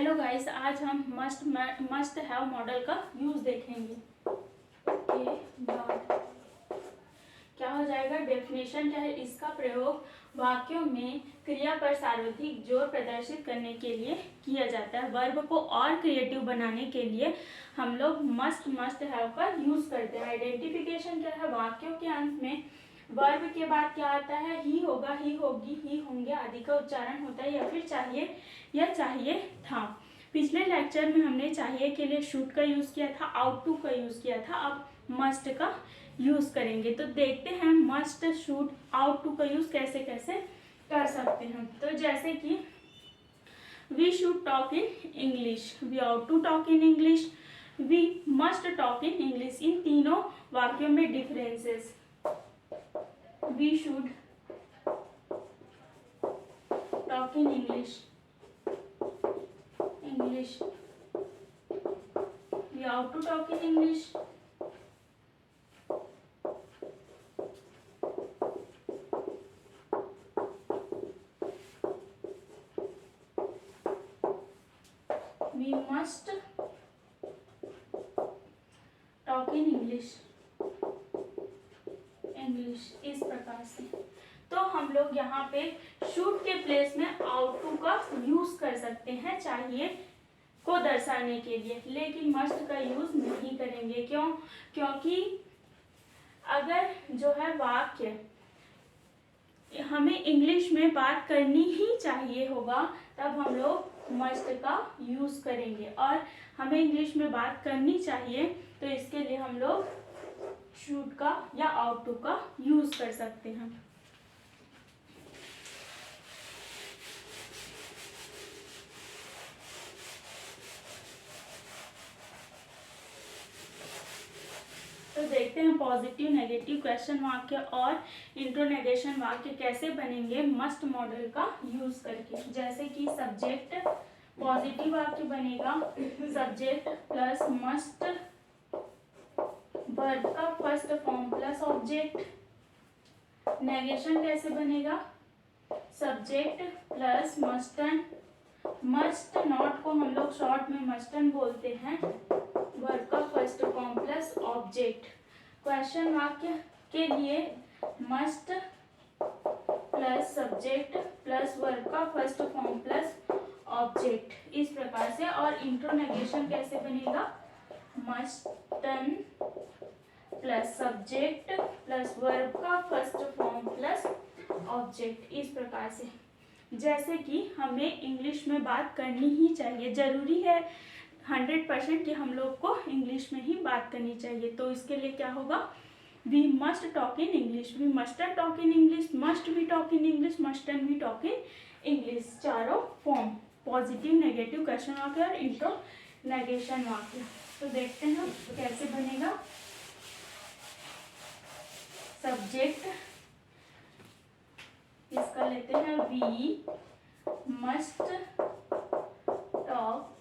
Hello guys, आज हम must have model का यूज देखेंगे। के बाद क्या हो जाएगा, डेफिनेशन क्या है, इसका प्रयोग वाक्यों में क्रिया पर सार्वत्रिक जोर प्रदर्शित करने के लिए किया जाता है। वर्ब को और क्रिएटिव बनाने के लिए हम लोग मस्ट हैव का यूज करते हैं। आइडेंटिफिकेशन क्या है, वाक्यों के अंत में वर्ब के बाद क्या आता है, ही होगा, ही होगी, ही होंगे आदि का उच्चारण होता है, या फिर चाहिए या चाहिए था। पिछले लेक्चर में हमने चाहिए के लिए शुड का यूज किया था, आउट टू का यूज किया था, अब मस्ट का यूज करेंगे। तो देखते हैं मस्ट, शुड, आउट टू का यूज कैसे कैसे कर सकते हैं। तो जैसे कि we should talk in English, we ought to talk in English, we must talk in English. इन तीनों वाक्यों में differences, we should talk in English, we have to talk in English. We must talk in English. इस प्रकार से। तो हम लोग यहाँ पे should के प्लेस में out to का यूज कर सकते हैं चाहिए को दर्शाने के लिए, लेकिन मस्ट का यूज नहीं करेंगे। क्यों? क्योंकि अगर जो है वाक्य हमें इंग्लिश में बात करनी ही चाहिए होगा, तब हम लोग मस्ट का यूज करेंगे, और हमें इंग्लिश में बात करनी चाहिए तो इसके लिए हम लोग शुड का या आउट टू का यूज कर सकते हैं। तो देखते हैं पॉजिटिव नेगेटिव क्वेश्चन वाक्य और इंट्रोनेगेशन वाक्य कैसे बनेंगे मस्ट मॉडल का यूज करके। जैसे कि सब्जेक्ट, पॉजिटिव वाक्य बनेगा सब्जेक्ट प्लस मस्ट, वर्ब का first form plus object. Negation कैसे बनेगा, सब्जेक्ट प्लस मस्टन, मस्ट नॉट को हम लोग शॉर्ट में मस्टन बोलते हैं, वर्ब का first form plus object. Question वाक्य के लिए must plus subject plus verb का फर्स्ट फॉर्म प्लस ऑब्जेक्ट, इस प्रकार से। और इंट्रोनेगेशन कैसे बनेगा, मस्टन प्लस सब्जेक्ट प्लस वर्ब का फर्स्ट फॉर्म प्लस ऑब्जेक्ट, इस प्रकार से। जैसे कि हमें इंग्लिश में बात करनी ही चाहिए, जरूरी है 100% कि हम लोग को इंग्लिश में ही बात करनी चाहिए, तो इसके लिए क्या होगा, we must talk in English, we mustn't talk in English, must we talk in English, mustn't we talk in English. चारों फॉर्म, पॉजिटिव नेगेटिव क्वेश्चन वाक्य और इंट्रोनेगेशन वाक्य। तो देखते हैं कैसे बनेगा। सब्जेक्ट, इसका लेते हैं we must talk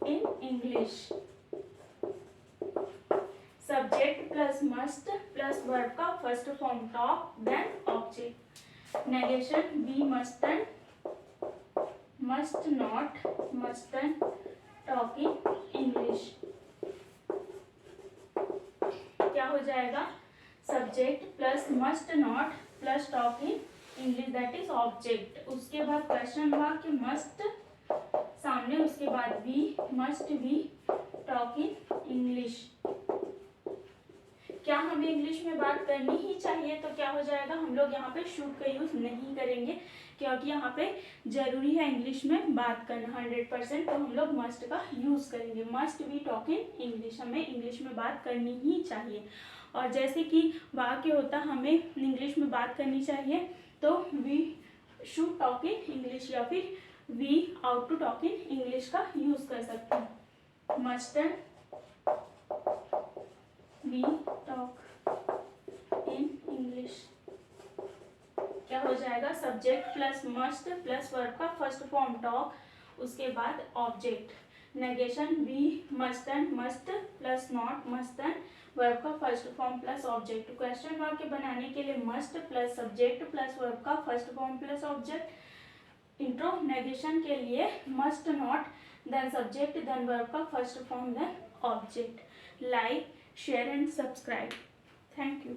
in English, subject plus must plus verb का first form talk then object. Negation, we mustn't, must not, mustn't talk in English. क्या हो जाएगा, subject plus must not plus talk in English, that is object. उसके बाद question वाक्य must सामने, उसके बाद we must we talk in English. क्या हमें इंग्लिश में बात करनी ही चाहिए, तो क्या हो जाएगा, हम लोग यहाँ पे शुड का यूज नहीं करेंगे, क्योंकि यहाँ पे जरूरी है इंग्लिश में बात करना 100%, तो हम लोग मस्ट का यूज करेंगे। Must we talk in English, हमें इंग्लिश में बात करनी ही चाहिए। और जैसे कि वाक्य होता हमें इंग्लिश में बात करनी चाहिए, तो we should talk in English या फिर we ought to talk in English का यूज कर सकते हैं। Mustn't we talk in English, क्या हो जाएगा, subject plus must plus verb का फर्स्ट फॉर्म टॉक, उसके बाद object. Negation, we mustn't, must plus not, mustn't verb का first form plus object. Question वाक्य बनाने के लिए must plus subject plus verb का first form plus object, intro negation के लिए must not then subject then verb का first form then object. Like share and subscribe. Thank you.